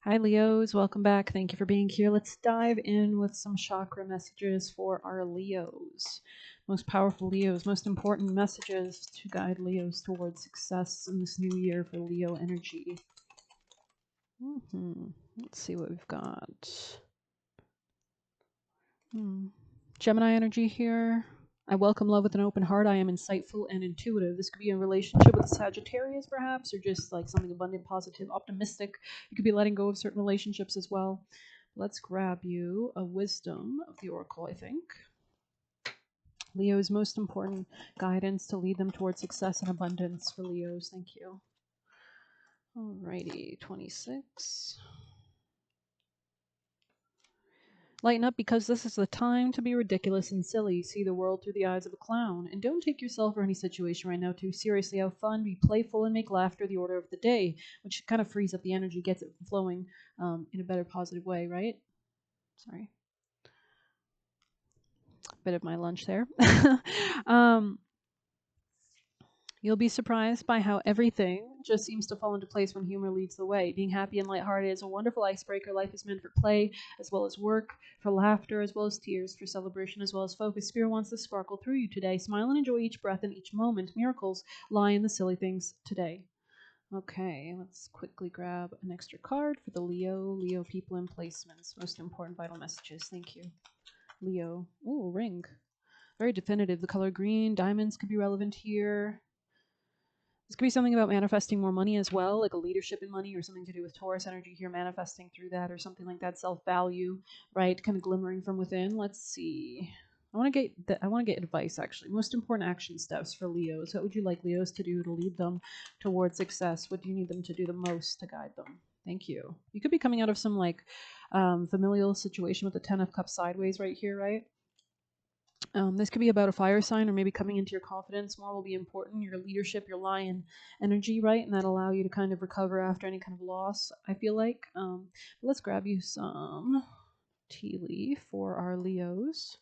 Hi, Leos. Welcome back. Thank you for being here. Let's dive in with some chakra messages for our Leos. Most powerful Leos, most important messages to guide Leos towards success in this new year for Leo energy. Let's see what we've got. Gemini energy here. I welcome love with an open heart. I am insightful and intuitive. This could be a relationship with a Sagittarius, perhaps, or just like something abundant, positive, optimistic. You could be letting go of certain relationships as well. Let's grab you a wisdom of the Oracle, I think. Leo's most important guidance to lead them towards success and abundance for Leos. Thank you. Alrighty, 26. Lighten up because this is the time to be ridiculous and silly. See the world through the eyes of a clown. And don't take yourself or any situation right now too seriously. Have fun, be playful, and make laughter the order of the day, which kind of frees up the energy, gets it flowing in a better, positive way, right? Sorry. Bit of my lunch there. You'll be surprised by how everything just seems to fall into place when humor leads the way. Being happy and lighthearted is a wonderful icebreaker. Life is meant for play as well as work, for laughter as well as tears, for celebration as well as focus. Spirit wants to sparkle through you today. Smile and enjoy each breath and each moment. Miracles lie in the silly things today. Okay, let's quickly grab an extra card for the Leo people and placements. Most important vital messages. Thank you. Leo. Ooh, ring. Very definitive. The color green. Diamonds could be relevant here. This could be something about manifesting more money as well, like a leadership in money or something to do with Taurus energy here, manifesting through that or something like that, self-value, right? Kind of glimmering from within. Let's see. I want to get advice actually. Most important action steps for Leos. What would you like Leos to do to lead them towards success? What do you need them to do the most to guide them? Thank you. You could be coming out of some like familial situation with the Ten of Cups sideways right here, right? This could be about a fire sign or maybe coming into your confidence more will be important. Your leadership, your lion energy, right? And that'll allow you to kind of recover after any kind of loss, I feel like. Let's grab you some tea leaf for our Leos.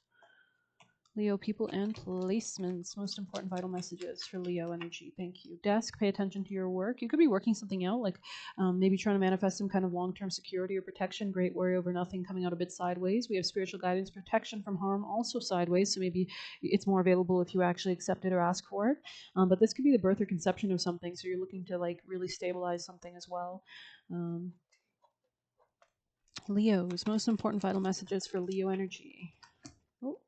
Leo people and placements. Most important vital messages for Leo energy. Thank you. Desk, pay attention to your work. You could be working something out, like maybe trying to manifest some kind of long-term security or protection. Great worry over nothing coming out a bit sideways. We have spiritual guidance, protection from harm, also sideways. So maybe it's more available if you actually accept it or ask for it. But this could be the birth or conception of something. So you're looking to like really stabilize something as well. Leo's most important vital messages for Leo energy. Oh.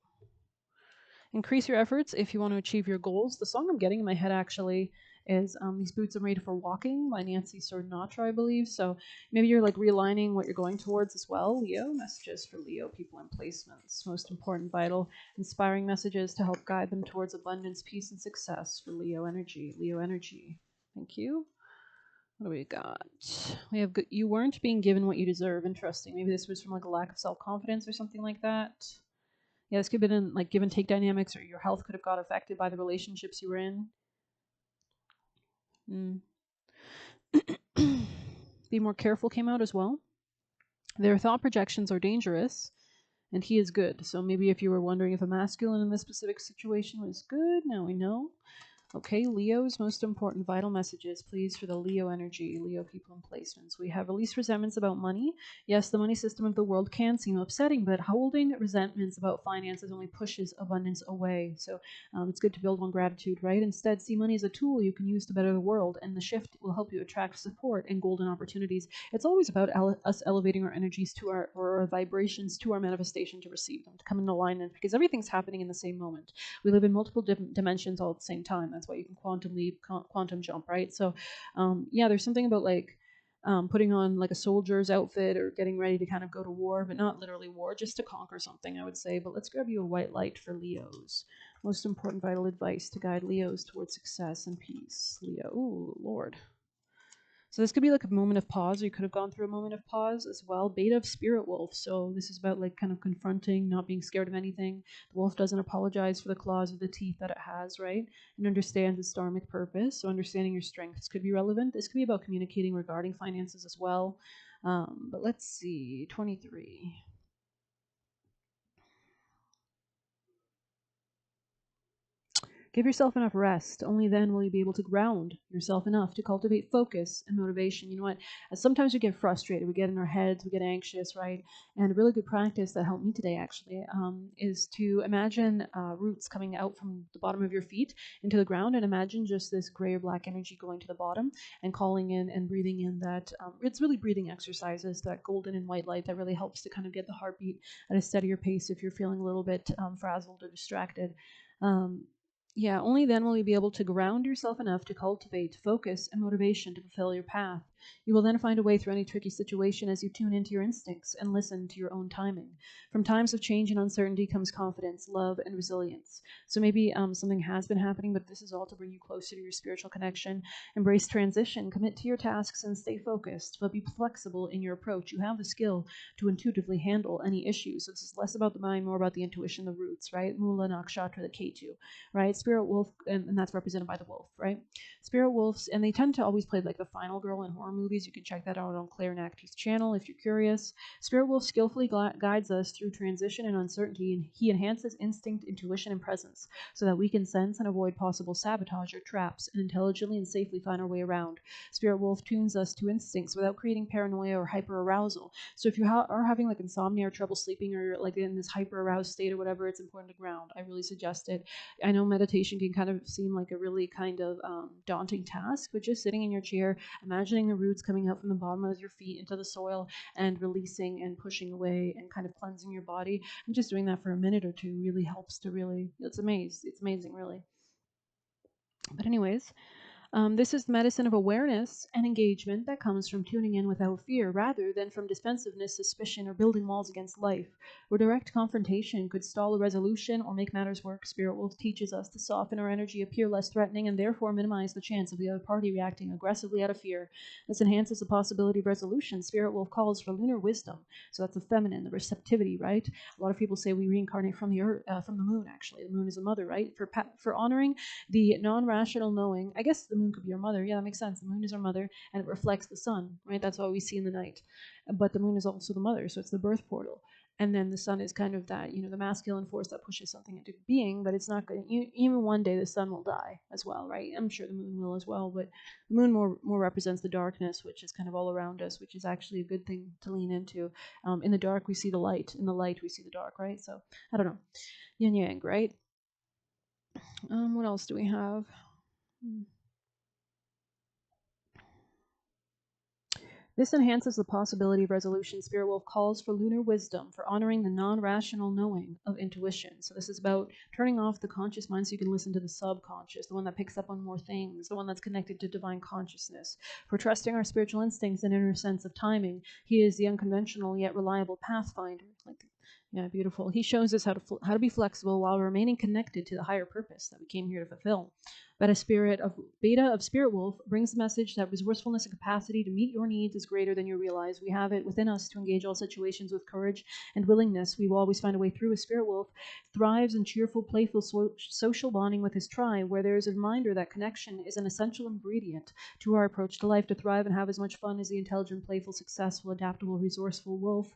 Increase your efforts if you want to achieve your goals. The song I'm getting in my head actually is These Boots Are Made for Walking by Nancy Sinatra, I believe. So maybe you're like realigning what you're going towards as well. Leo, messages for Leo people and placements. Most important, vital, inspiring messages to help guide them towards abundance, peace, and success for Leo energy. Leo energy. Thank you. What do we got? We have you weren't being given what you deserve. Interesting. Maybe this was from like a lack of self-confidence or something like that. Yeah, this could have been in like give and take dynamics, or your health could have got affected by the relationships you were in. Be more careful came out as well. Their thought projections are dangerous, and he is good. So maybe if you were wondering if a masculine in this specific situation was good, now we know. Okay, Leo's most important vital messages, please, for the Leo energy, Leo people and placements. We have released resentments about money. Yes, the money system of the world can seem upsetting, but holding resentments about finances only pushes abundance away. So it's good to build on gratitude, right? Instead, see money as a tool you can use to better the world, and the shift will help you attract support and golden opportunities. It's always about us elevating our energies to our vibrations to our manifestation to receive them, to come in alignment, because everything's happening in the same moment. We live in multiple different dimensions all at the same time. That's why you can quantum leap, quantum jump, right? So, yeah, there's something about like putting on like a soldier's outfit or getting ready to kind of go to war, but not literally war, just to conquer something, I would say. But let's grab you a white light for Leos. Most important vital advice to guide Leos towards success and peace. Leo, ooh, Lord. So this could be like a moment of pause, or you could have gone through a moment of pause as well. Beta of Spirit Wolf. So this is about like kind of confronting, not being scared of anything. The wolf doesn't apologize for the claws or the teeth that it has, right? And understands its dharmic purpose. So understanding your strengths could be relevant. This could be about communicating regarding finances as well. But let's see, 23. Give yourself enough rest. Only then will you be able to ground yourself enough to cultivate focus and motivation. You know what? Sometimes we get frustrated, we get in our heads, we get anxious, right? And a really good practice that helped me today, actually, is to imagine roots coming out from the bottom of your feet into the ground, and imagine just this gray or black energy going to the bottom and calling in and breathing in that. It's really breathing exercises, that golden and white light that really helps to kind of get the heartbeat at a steadier pace if you're feeling a little bit frazzled or distracted. Um, yeah, only then will you be able to ground yourself enough to cultivate focus and motivation to fulfill your path. You will then find a way through any tricky situation as you tune into your instincts and listen to your own timing. From times of change and uncertainty comes confidence, love, and resilience. So maybe something has been happening, but this is all to bring you closer to your spiritual connection. Embrace transition, commit to your tasks, and stay focused, but be flexible in your approach. You have the skill to intuitively handle any issues. So this is less about the mind, more about the intuition, the roots, right? Mula Nakshatra, the Ketu, right? Spirit wolf, and that's represented by the wolf, right? Spirit wolves, and they tend to always play like the final girl in horror movies. You can check that out on Claire Nacty's channel if you're curious. Spirit wolf skillfully guides us through transition and uncertainty, and he enhances instinct, intuition, and presence so that we can sense and avoid possible sabotage or traps and intelligently and safely find our way around. Spirit wolf tunes us to instincts without creating paranoia or hyper arousal. So if you are having like insomnia or trouble sleeping, or like in this hyper aroused state or whatever, it's important to ground. I really suggest it. I know meditation can kind of seem like a really kind of daunting task, but just sitting in your chair, imagining the roots coming out from the bottom of your feet into the soil and releasing and pushing away and kind of cleansing your body, and just doing that for a minute or two really helps to really, it's amazing really. But anyways, this is medicine of awareness and engagement that comes from tuning in without fear rather than from defensiveness, suspicion, or building walls against life. Where direct confrontation could stall a resolution or make matters worse, Spirit Wolf teaches us to soften our energy, appear less threatening, and therefore minimize the chance of the other party reacting aggressively out of fear. This enhances the possibility of resolution. Spirit Wolf calls for lunar wisdom. So that's the feminine, the receptivity, right? A lot of people say we reincarnate from the earth, from the moon. Actually, the moon is a mother, right? For honoring the non-rational knowing. I guess the moon could be our mother. Yeah, that makes sense. The moon is our mother, and it reflects the sun, right? That's what we see in the night. But the moon is also the mother, so it's the birth portal. And then the sun is kind of that, the masculine force that pushes something into being, but it's not going to, even one day the sun will die as well, right? I'm sure the moon will as well, but the moon more represents the darkness, which is kind of all around us, which is actually a good thing to lean into. In the dark, we see the light. In the light, we see the dark, right? So, I don't know. Yin yang, right? What else do we have? This enhances the possibility of resolution. Spirit Wolf calls for lunar wisdom, for honoring the non-rational knowing of intuition. So this is about turning off the conscious mind so you can listen to the subconscious, the one that picks up on more things, the one that's connected to divine consciousness. For trusting our spiritual instincts and inner sense of timing. He is the unconventional yet reliable pathfinder. Yeah, beautiful. He shows us how to be flexible while remaining connected to the higher purpose that we came here to fulfill. Beta of Spirit Wolf brings the message that resourcefulness and capacity to meet your needs is greater than you realize. We have it within us to engage all situations with courage and willingness. We will always find a way through. A Spirit Wolf thrives in cheerful, playful social bonding with his tribe, where there is a reminder that connection is an essential ingredient to our approach to life. To thrive and have as much fun as the intelligent, playful, successful, adaptable, resourceful wolf,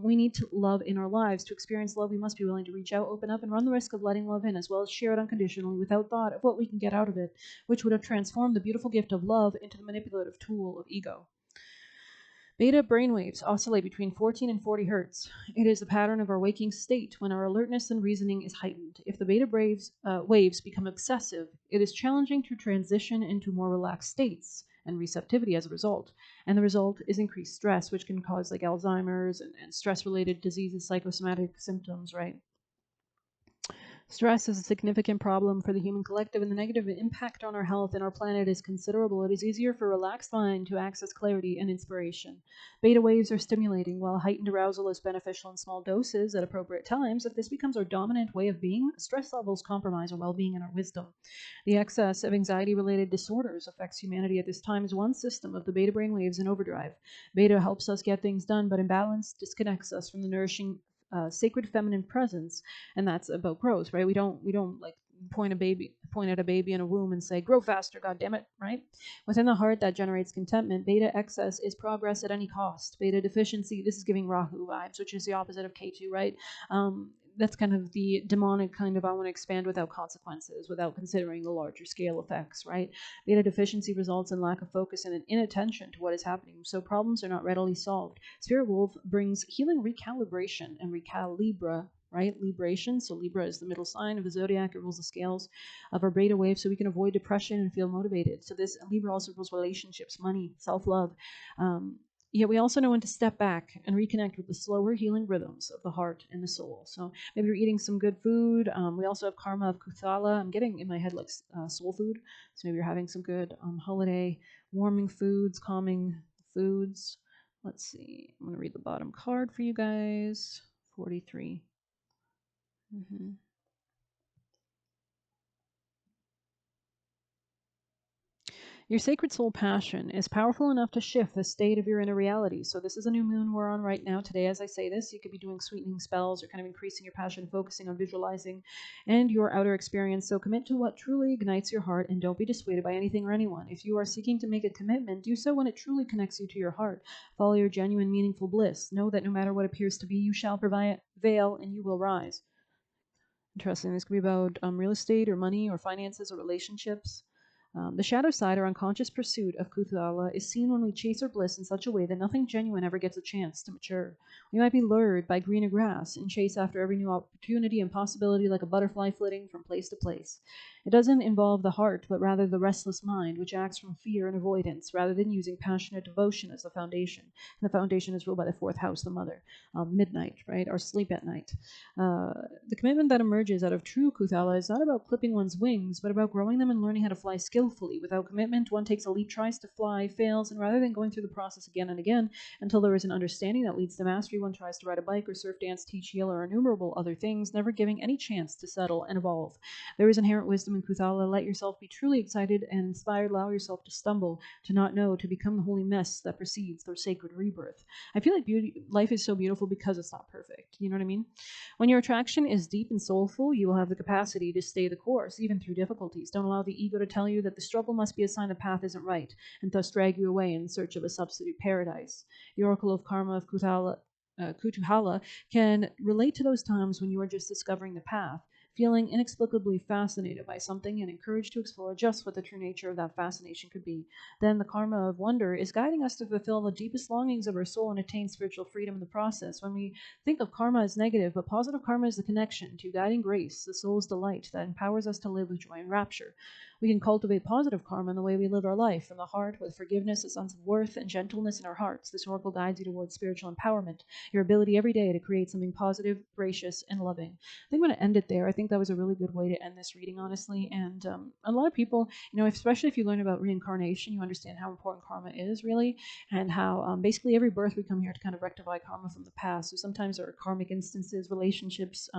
we need to love in our lives. To experience love, we must be willing to reach out, open up, and run the risk of letting love in, as well as share it unconditionally without thought of what we can get out of it, which would have transformed the beautiful gift of love into the manipulative tool of ego. Beta brainwaves oscillate between 14 and 40 hertz. It is a pattern of our waking state when our alertness and reasoning is heightened. If the beta waves become excessive, it is challenging to transition into more relaxed states and receptivity as a result. And the result is increased stress, which can cause like Alzheimer's and stress-related diseases, psychosomatic symptoms, right? Stress is a significant problem for the human collective, and the negative impact on our health and our planet is considerable. It is easier for a relaxed mind to access clarity and inspiration. Beta waves are stimulating, while heightened arousal is beneficial in small doses at appropriate times. If this becomes our dominant way of being, stress levels compromise our well-being and our wisdom. The excess of anxiety-related disorders affects humanity at this time as one system of the beta brainwaves in overdrive. Beta helps us get things done, but imbalance disconnects us from the nourishing sacred feminine presence, and that's about growth, right? We don't like point at a baby in a womb and say, grow faster, god damn it, right? Within the heart that generates contentment. Beta excess is progress at any cost. Beta deficiency, this is giving Rahu vibes, which is the opposite of Ketu, right? that's kind of the demonic kind of I want to expand without consequences, without considering the larger scale effects, right? Beta deficiency results in lack of focus and an inattention to what is happening, so problems are not readily solved. Spirit Wolf brings healing recalibration and recalibra, right? Libration. So Libra is the middle sign of the zodiac. It rules the scales of our beta wave so we can avoid depression and feel motivated. So this Libra also rules relationships, money, self-love. Yet we also know when to step back and reconnect with the slower healing rhythms of the heart and the soul. So maybe you're eating some good food. We also have karma of Kuthala. I'm getting in my head like soul food. So maybe you're having some good holiday warming foods, calming foods. Let's see. I'm going to read the bottom card for you guys. 43. Mm-hmm. Your sacred soul passion is powerful enough to shift the state of your inner reality. So this is a new moon we're on right now. Today, as I say this, you could be doing sweetening spells or kind of increasing your passion, focusing on visualizing and your outer experience. So commit to what truly ignites your heart and don't be dissuaded by anything or anyone. If you are seeking to make a commitment, do so when it truly connects you to your heart. Follow your genuine, meaningful bliss. Know that no matter what appears to be, you shall prevail and you will rise. Interesting. This could be about real estate or money or finances or relationships. The shadow side or unconscious pursuit of Kuthala is seen when we chase our bliss in such a way that nothing genuine ever gets a chance to mature. We might be lured by greener grass and chase after every new opportunity and possibility like a butterfly flitting from place to place. It doesn't involve the heart, but rather the restless mind, which acts from fear and avoidance rather than using passionate devotion as the foundation. And the foundation is ruled by the fourth house, the mother, midnight, right, or sleep at night. The commitment that emerges out of true Kuthala is not about clipping one's wings, but about growing them and learning how to fly skillfully. Without commitment, one takes a leap, tries to fly, fails, and rather than going through the process again and again until there is an understanding that leads to mastery, one tries to ride a bike or surf, dance, teach, heal, or innumerable other things, never giving any chance to settle and evolve. There is inherent wisdom in Kuthala. Let yourself be truly excited and inspired. Allow yourself to stumble, to not know, to become the holy mess that precedes their sacred rebirth. I feel like life is so beautiful because it's not perfect. You know what I mean? When your attraction is deep and soulful, you will have the capacity to stay the course, even through difficulties. Don't allow the ego to tell you that the struggle must be a sign the path isn't right, and thus drag you away in search of a substitute paradise. The oracle of karma of Kutuhala can relate to those times when you are just discovering the path, feeling inexplicably fascinated by something and encouraged to explore just what the true nature of that fascination could be. Then the karma of wonder is guiding us to fulfill the deepest longings of our soul and attain spiritual freedom in the process. When we think of karma as negative, but positive karma is the connection to guiding grace, the soul's delight that empowers us to live with joy and rapture. We can cultivate positive karma in the way we live our life, from the heart, with forgiveness, a sense of worth, and gentleness in our hearts. This oracle guides you towards spiritual empowerment, your ability every day to create something positive, gracious, and loving. I think I'm going to end it there. I think that was a really good way to end this reading, honestly. And a lot of people, especially if you learn about reincarnation, you understand how important karma is, really, and how basically every birth we come here to kind of rectify karma from the past. So sometimes there are karmic instances, relationships,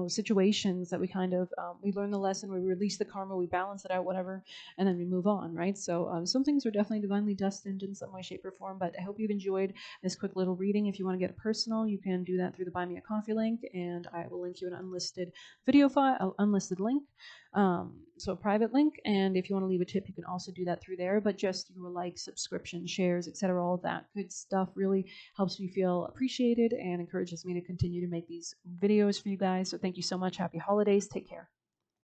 situations that we kind of we learn the lesson, we release the karma, we balance it out, whatever, and then we move on, right? So some things are definitely divinely destined in some way, shape, or form. But I hope you've enjoyed this quick little reading. If you want to get it personal, you can do that through the Buy Me a Coffee link, and I will link you an unlisted video file, unlisted link. So a private link, and if you want to leave a tip, you can also do that through there. But just your like, subscription, shares, etc., all that good stuff really helps me feel appreciated and encourages me to continue to make these videos for you guys. So thank you so much. Happy holidays. Take care.